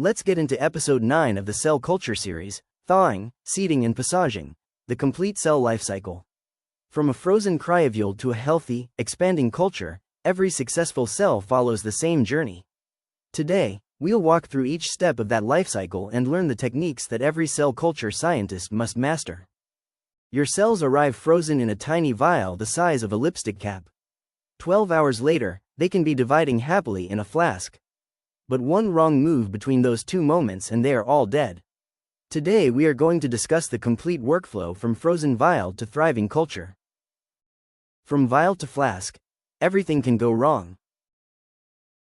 Let's get into episode 9 of the cell culture series, thawing, seeding and passaging, the complete cell life cycle. From a frozen cryovial to a healthy, expanding culture, every successful cell follows the same journey. Today, we'll walk through each step of that life cycle and learn the techniques that every cell culture scientist must master. Your cells arrive frozen in a tiny vial the size of a lipstick cap. 12 hours later, they can be dividing happily in a flask. But one wrong move between those two moments and they are all dead. Today we are going to discuss the complete workflow from frozen vial to thriving culture. From vial to flask, everything can go wrong.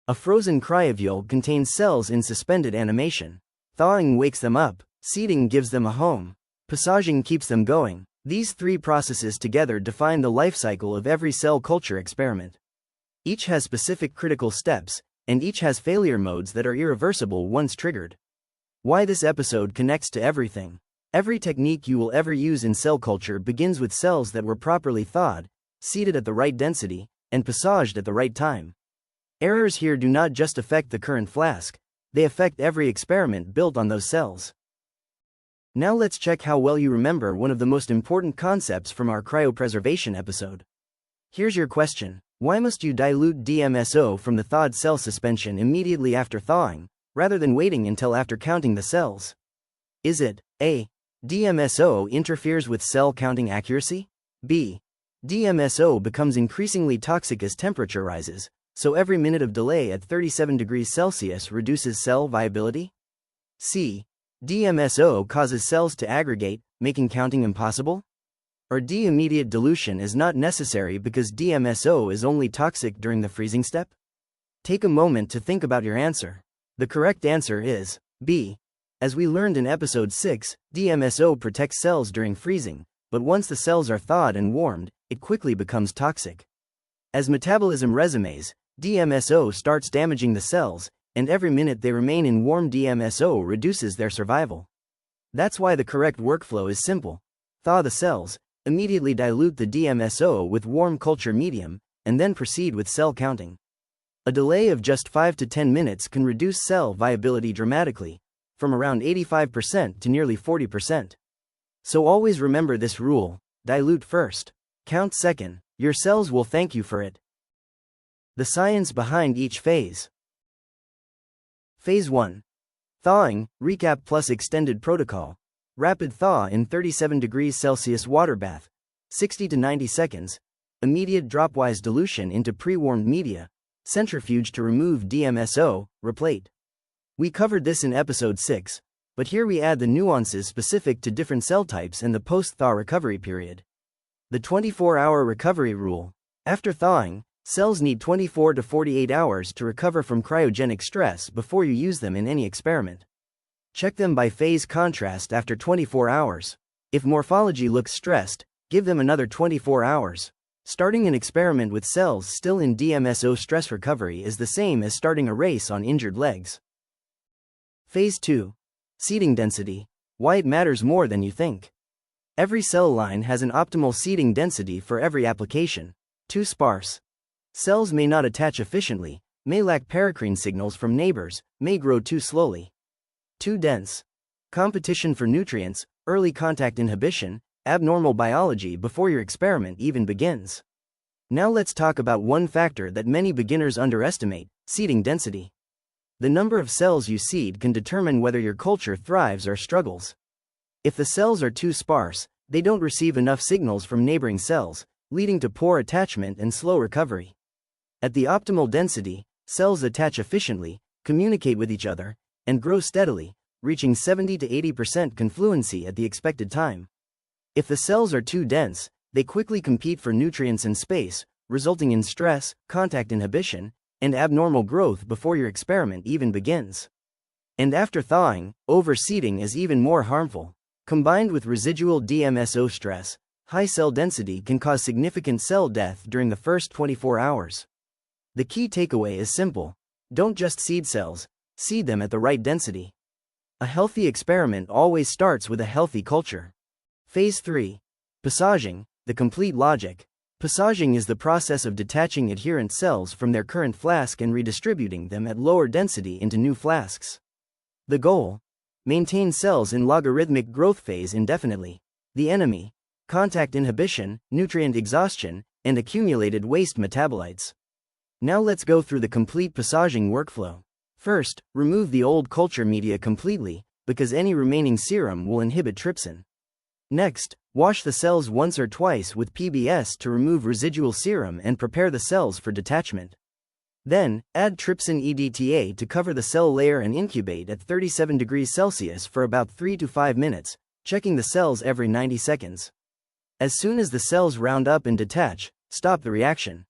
A frozen cryovial contains cells in suspended animation. Thawing wakes them up, seeding gives them a home, passaging keeps them going. These three processes together define the life cycle of every cell culture experiment. Each has specific critical steps, and each has failure modes that are irreversible once triggered. Why this episode connects to everything. Every technique you will ever use in cell culture begins with cells that were properly thawed, seeded at the right density, and passaged at the right time. Errors here do not just affect the current flask, they affect every experiment built on those cells. Now let's check how well you remember one of the most important concepts from our cryopreservation episode. Here's your question: why must you dilute DMSO from the thawed cell suspension immediately after thawing, rather than waiting until after counting the cells? Is it A. DMSO interferes with cell counting accuracy? B. DMSO becomes increasingly toxic as temperature rises, so every minute of delay at 37 degrees Celsius reduces cell viability? C. DMSO causes cells to aggregate, making counting impossible? Or D. Immediate dilution is not necessary because DMSO is only toxic during the freezing step? Take a moment to think about your answer. The correct answer is B. As we learned in episode 6, DMSO protects cells during freezing, but once the cells are thawed and warmed, it quickly becomes toxic. As metabolism resumes, DMSO starts damaging the cells, and every minute they remain in warm DMSO reduces their survival. That's why the correct workflow is simple. Thaw the cells, immediately dilute the DMSO with warm culture medium, and then proceed with cell counting. A delay of just 5 to 10 minutes can reduce cell viability dramatically, from around 85% to nearly 40%. So always remember this rule: dilute first, count second. Your cells will thank you for it. The science behind each phase. Phase 1. Thawing, recap plus extended protocol. Rapid thaw in 37 degrees Celsius water bath, 60 to 90 seconds. Immediate dropwise dilution into pre-warmed media. Centrifuge to remove DMSO, replate. We covered this in episode 6, but here we add the nuances specific to different cell types and the post-thaw recovery period. The 24-hour recovery rule. After thawing, cells need 24 to 48 hours to recover from cryogenic stress before you use them in any experiment. Check them by phase contrast after 24 hours. If morphology looks stressed, give them another 24 hours. Starting an experiment with cells still in DMSO stress recovery is the same as starting a race on injured legs. Phase 2. Seeding density. Why it matters more than you think. Every cell line has an optimal seeding density for every application. Too sparse. Cells may not attach efficiently, may lack paracrine signals from neighbors, may grow too slowly. Too dense. Competition for nutrients, early contact inhibition, abnormal biology before your experiment even begins. Now let's talk about one factor that many beginners underestimate: seeding density. The number of cells you seed can determine whether your culture thrives or struggles. If the cells are too sparse, they don't receive enough signals from neighboring cells, leading to poor attachment and slow recovery. At the optimal density, cells attach efficiently, communicate with each other, and grow steadily, reaching 70 to 80% confluency at the expected time. If the cells are too dense, they quickly compete for nutrients and space, resulting in stress, contact inhibition, and abnormal growth before your experiment even begins. And after thawing, overseeding is even more harmful. Combined with residual DMSO stress, high cell density can cause significant cell death during the first 24 hours. The key takeaway is simple: don't just seed cells, seed them at the right density. A healthy experiment always starts with a healthy culture. Phase 3. Passaging, the complete logic. Passaging is the process of detaching adherent cells from their current flask and redistributing them at lower density into new flasks. The goal? Maintain cells in logarithmic growth phase indefinitely. The enemy? Contact inhibition, nutrient exhaustion, and accumulated waste metabolites. Now let's go through the complete passaging workflow. First, remove the old culture media completely, because any remaining serum will inhibit trypsin. Next, wash the cells once or twice with PBS to remove residual serum and prepare the cells for detachment. Then, add Trypsin-EDTA to cover the cell layer and incubate at 37 degrees Celsius for about 3 to 5 minutes, checking the cells every 90 seconds. As soon as the cells round up and detach, stop the reaction.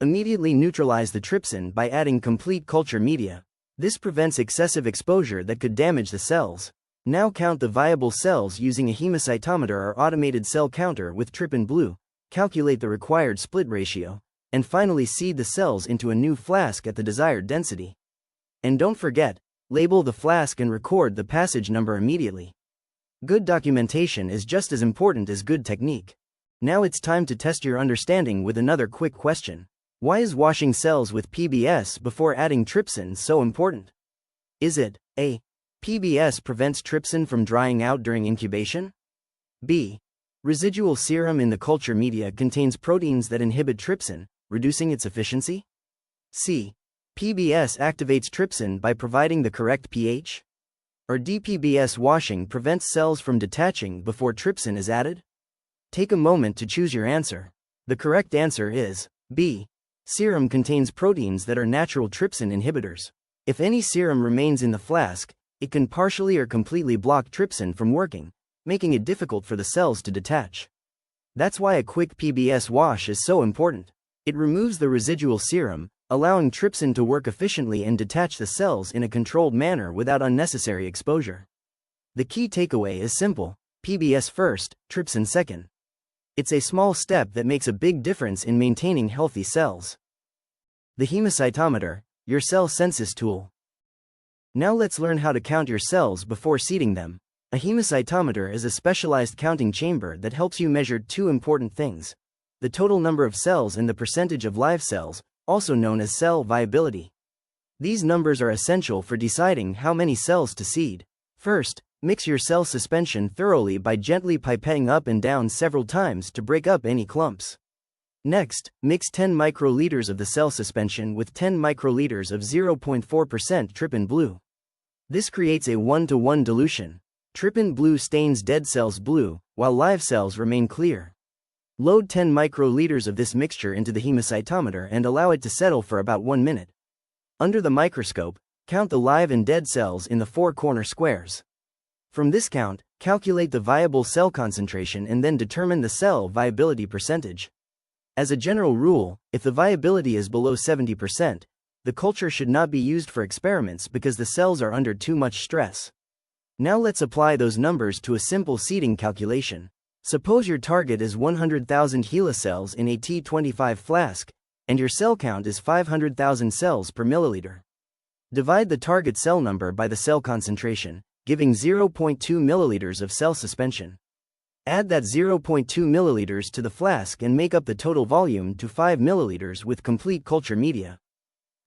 Immediately neutralize the trypsin by adding complete culture media. This prevents excessive exposure that could damage the cells. Now count the viable cells using a hemocytometer or automated cell counter with Trypan Blue, calculate the required split ratio, and finally seed the cells into a new flask at the desired density. And don't forget, label the flask and record the passage number immediately. Good documentation is just as important as good technique. Now it's time to test your understanding with another quick question. Why is washing cells with PBS before adding trypsin so important? Is it A. PBS prevents trypsin from drying out during incubation? B. Residual serum in the culture media contains proteins that inhibit trypsin, reducing its efficiency? C. PBS activates trypsin by providing the correct pH? Or D. PBS washing prevents cells from detaching before trypsin is added? Take a moment to choose your answer. The correct answer is B. Serum contains proteins that are natural trypsin inhibitors. If any serum remains in the flask, it can partially or completely block trypsin from working, making it difficult for the cells to detach. That's why a quick PBS wash is so important. It removes the residual serum, allowing trypsin to work efficiently and detach the cells in a controlled manner without unnecessary exposure. The key takeaway is simple: PBS first, trypsin second. It's a small step that makes a big difference in maintaining healthy cells. The Hemocytometer, your cell census tool. Now let's learn how to count your cells before seeding them. A hemocytometer is a specialized counting chamber that helps you measure two important things: the total number of cells and the percentage of live cells, also known as cell viability. These numbers are essential for deciding how many cells to seed. First, mix your cell suspension thoroughly by gently pipetting up and down several times to break up any clumps. Next, mix 10 microliters of the cell suspension with 10 microliters of 0.4% Trypan Blue. This creates a 1-to-1 dilution. Trypan Blue stains dead cells blue, while live cells remain clear. Load 10 microliters of this mixture into the hemocytometer and allow it to settle for about 1 minute. Under the microscope, count the live and dead cells in the 4 corner squares. From this count, calculate the viable cell concentration and then determine the cell viability percentage. As a general rule, if the viability is below 70%, the culture should not be used for experiments because the cells are under too much stress. Now let's apply those numbers to a simple seeding calculation. Suppose your target is 100,000 HeLa cells in a T25 flask, and your cell count is 500,000 cells per milliliter. Divide the target cell number by the cell concentration, giving 0.2 milliliters of cell suspension. Add that 0.2 milliliters to the flask and make up the total volume to 5 milliliters with complete culture media.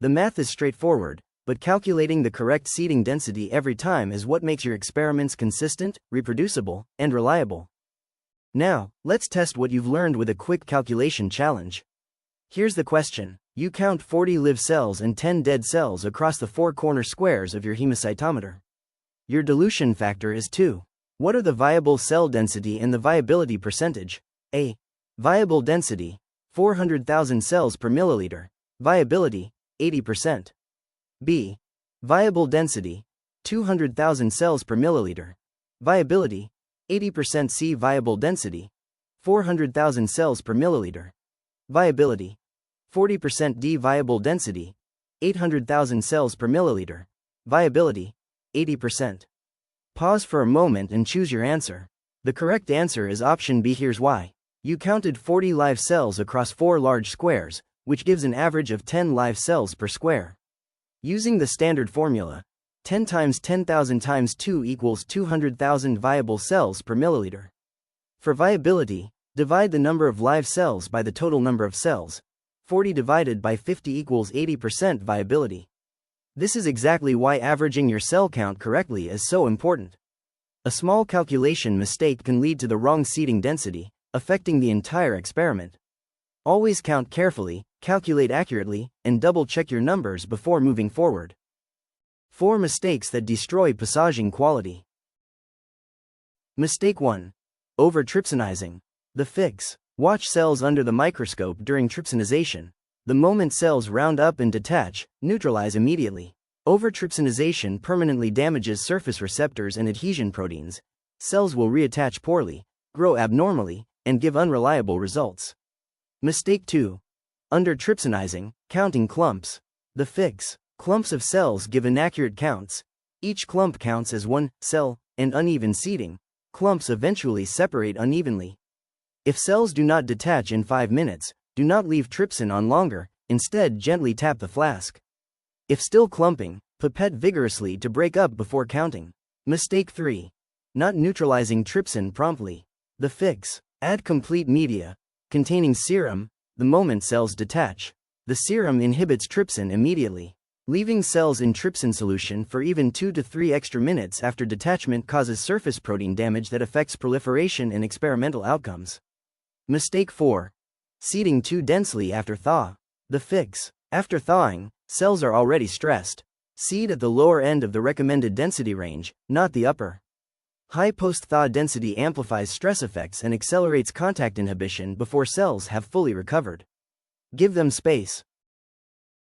The math is straightforward, but calculating the correct seeding density every time is what makes your experiments consistent, reproducible, and reliable. Now, let's test what you've learned with a quick calculation challenge. Here's the question. You count 40 live cells and 10 dead cells across the 4 corner squares of your hemocytometer. Your dilution factor is 2. What are the viable cell density and the viability percentage? A. Viable density, 400,000 cells per milliliter. Viability, 80%. B. Viable density, 200,000 cells per milliliter. Viability, 80%. C. Viable density, 400,000 cells per milliliter. Viability, 40%. D. Viable density, 800,000 cells per milliliter. Viability, 80%. Pause for a moment and choose your answer. The correct answer is option B. Here's why. You counted 40 live cells across 4 large squares, which gives an average of 10 live cells per square. Using the standard formula, 10 times 10,000 times 2 equals 200,000 viable cells per milliliter. For viability, divide the number of live cells by the total number of cells. 40 divided by 50 equals 80% viability. This is exactly why averaging your cell count correctly is so important. A small calculation mistake can lead to the wrong seeding density, affecting the entire experiment. Always count carefully, calculate accurately, and double-check your numbers before moving forward. 4 mistakes that destroy passaging quality. Mistake 1. Over-trypsinizing. The fix. Watch cells under the microscope during trypsinization. The moment cells round up and detach, neutralize immediately. Over-trypsinization permanently damages surface receptors and adhesion proteins. Cells will reattach poorly, grow abnormally, and give unreliable results. Mistake 2. Under-trypsinizing, counting clumps. The fix. Clumps of cells give inaccurate counts. Each clump counts as one cell, and uneven seeding. Clumps eventually separate unevenly. If cells do not detach in 5 minutes, do not leave trypsin on longer, instead gently tap the flask. If still clumping, pipette vigorously to break up before counting. Mistake 3. Not neutralizing trypsin promptly. The fix. Add complete media, containing serum, the moment cells detach. The serum inhibits trypsin immediately. Leaving cells in trypsin solution for even 2 to 3 extra minutes after detachment causes surface protein damage that affects proliferation and experimental outcomes. Mistake 4. Seeding too densely after thaw. The fix. After thawing, cells are already stressed. Seed at the lower end of the recommended density range, not the upper. High post-thaw density amplifies stress effects and accelerates contact inhibition before cells have fully recovered. Give them space.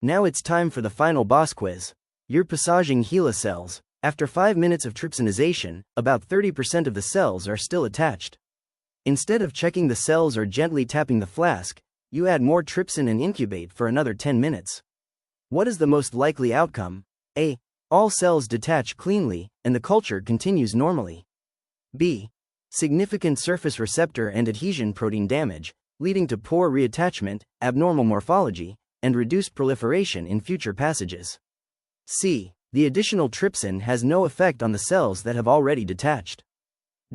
Now it's time for the final boss quiz. Your passaging HeLa cells. After 5 minutes of trypsinization, about 30% of the cells are still attached. Instead of checking the cells or gently tapping the flask, you add more trypsin and incubate for another 10 minutes. What is the most likely outcome? A. All cells detach cleanly, and the culture continues normally. B. Significant surface receptor and adhesion protein damage, leading to poor reattachment, abnormal morphology, and reduced proliferation in future passages. C. The additional trypsin has no effect on the cells that have already detached.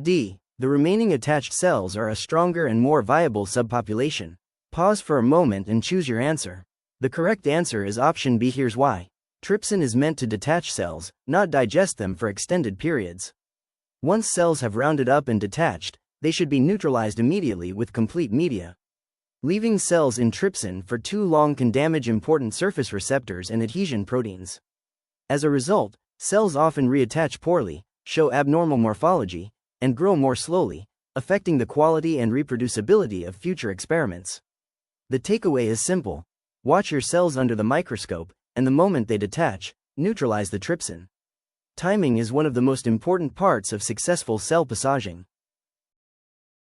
D. The remaining attached cells are a stronger and more viable subpopulation. Pause for a moment and choose your answer. The correct answer is option B. Here's why. Trypsin is meant to detach cells, not digest them for extended periods. Once cells have rounded up and detached, they should be neutralized immediately with complete media. Leaving cells in trypsin for too long can damage important surface receptors and adhesion proteins. As a result, cells often reattach poorly, show abnormal morphology, and grow more slowly, affecting the quality and reproducibility of future experiments. The takeaway is simple. Watch your cells under the microscope, and the moment they detach, neutralize the trypsin. Timing is one of the most important parts of successful cell passaging.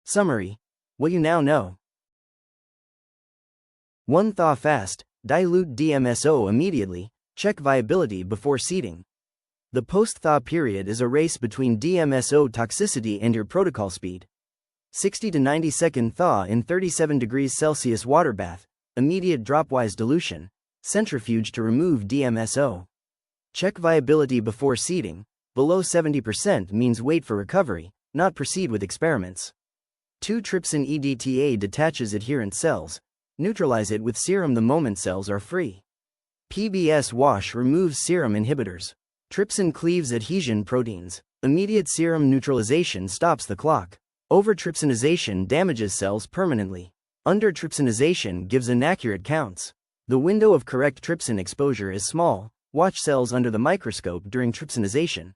Summary. What you now know. 1. Thaw fast, dilute DMSO immediately, check viability before seeding. The post-thaw period is a race between DMSO toxicity and your protocol speed. 60 to 90 second thaw in 37 degrees Celsius water bath, immediate dropwise dilution, centrifuge to remove DMSO. Check viability before seeding. Below 70% means wait for recovery, not proceed with experiments. 2. Trypsin-EDTA detaches adherent cells. Neutralize it with serum the moment cells are free. PBS wash removes serum inhibitors. Trypsin cleaves adhesion proteins. Immediate serum neutralization stops the clock. Over-trypsinization damages cells permanently. Under-trypsinization gives inaccurate counts. The window of correct trypsin exposure is small. Watch cells under the microscope during trypsinization.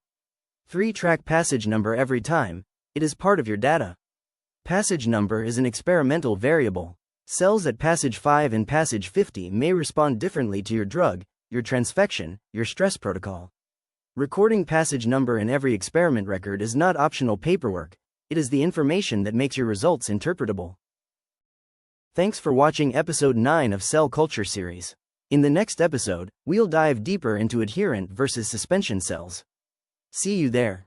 3. Track passage number every time. It is part of your data. Passage number is an experimental variable. Cells at passage 5 and passage 50 may respond differently to your drug, your transfection, your stress protocol. Recording passage number in every experiment record is not optional paperwork. It is the information that makes your results interpretable. Thanks for watching episode 9 of Cell Culture series. In the next episode, we'll dive deeper into adherent versus suspension cells. See you there.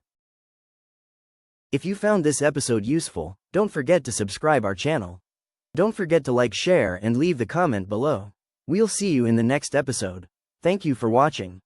If you found this episode useful, don't forget to subscribe our channel. Don't forget to like, share, and leave the comment below. We'll see you in the next episode. Thank you for watching.